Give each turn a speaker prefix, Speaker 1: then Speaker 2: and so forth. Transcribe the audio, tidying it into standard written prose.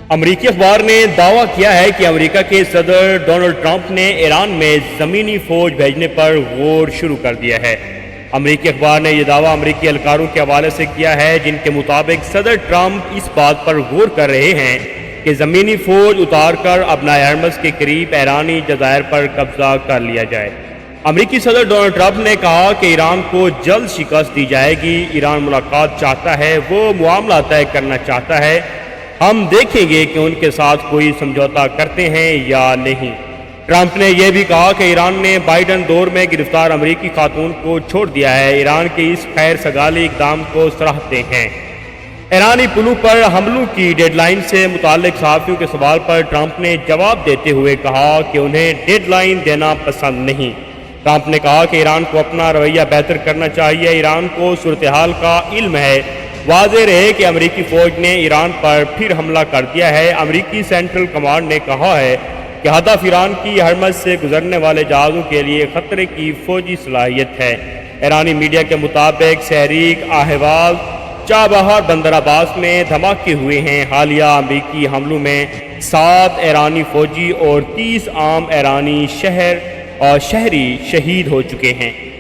Speaker 1: امریکی اخبار نے دعویٰ کیا ہے کہ امریکہ کے صدر ڈونلڈ ٹرمپ نے ایران میں زمینی فوج بھیجنے پر غور شروع کر دیا ہے۔ امریکی اخبار نے یہ دعویٰ امریکی اہلکاروں کے حوالے سے کیا ہے جن کے مطابق صدر ٹرمپ اس بات پر غور کر رہے ہیں کہ زمینی فوج اتار کر ابنائے حرمز کے قریب ایرانی جزائر پر قبضہ کر لیا جائے۔ امریکی صدر ڈونلڈ ٹرمپ نے کہا کہ ایران کو جلد شکست دی جائے گی، ایران ملاقات چاہتا ہے، وہ معاملہ طے کرنا چاہتا ہے، ہم دیکھیں گے کہ ان کے ساتھ کوئی سمجھوتا کرتے ہیں یا نہیں۔ ٹرمپ نے یہ بھی کہا کہ ایران نے بائیڈن دور میں گرفتار امریکی خاتون کو چھوڑ دیا ہے، ایران کے اس خیر سگالی اقدام کو سراہتے ہیں۔ ایرانی پلوں پر حملوں کی ڈیڈ لائن سے متعلق صحافیوں کے سوال پر ٹرمپ نے جواب دیتے ہوئے کہا کہ انہیں ڈیڈ لائن دینا پسند نہیں۔ ٹرمپ نے کہا کہ ایران کو اپنا رویہ بہتر کرنا چاہیے، ایران کو صورتحال کا علم ہے۔ واضح رہے کہ امریکی فوج نے ایران پر پھر حملہ کر دیا ہے۔ امریکی سینٹرل کمانڈ نے کہا ہے کہ ہدف ایران کی حرمز سے گزرنے والے جہازوں کے لیے خطرے کی فوجی صلاحیت ہے۔ ایرانی میڈیا کے مطابق سہریگ احوال چابہار بندر عباس میں دھماکے ہوئے ہیں۔ حالیہ امریکی حملوں میں 7 ایرانی فوجی اور 30 عام ایرانی شہری شہید ہو چکے ہیں۔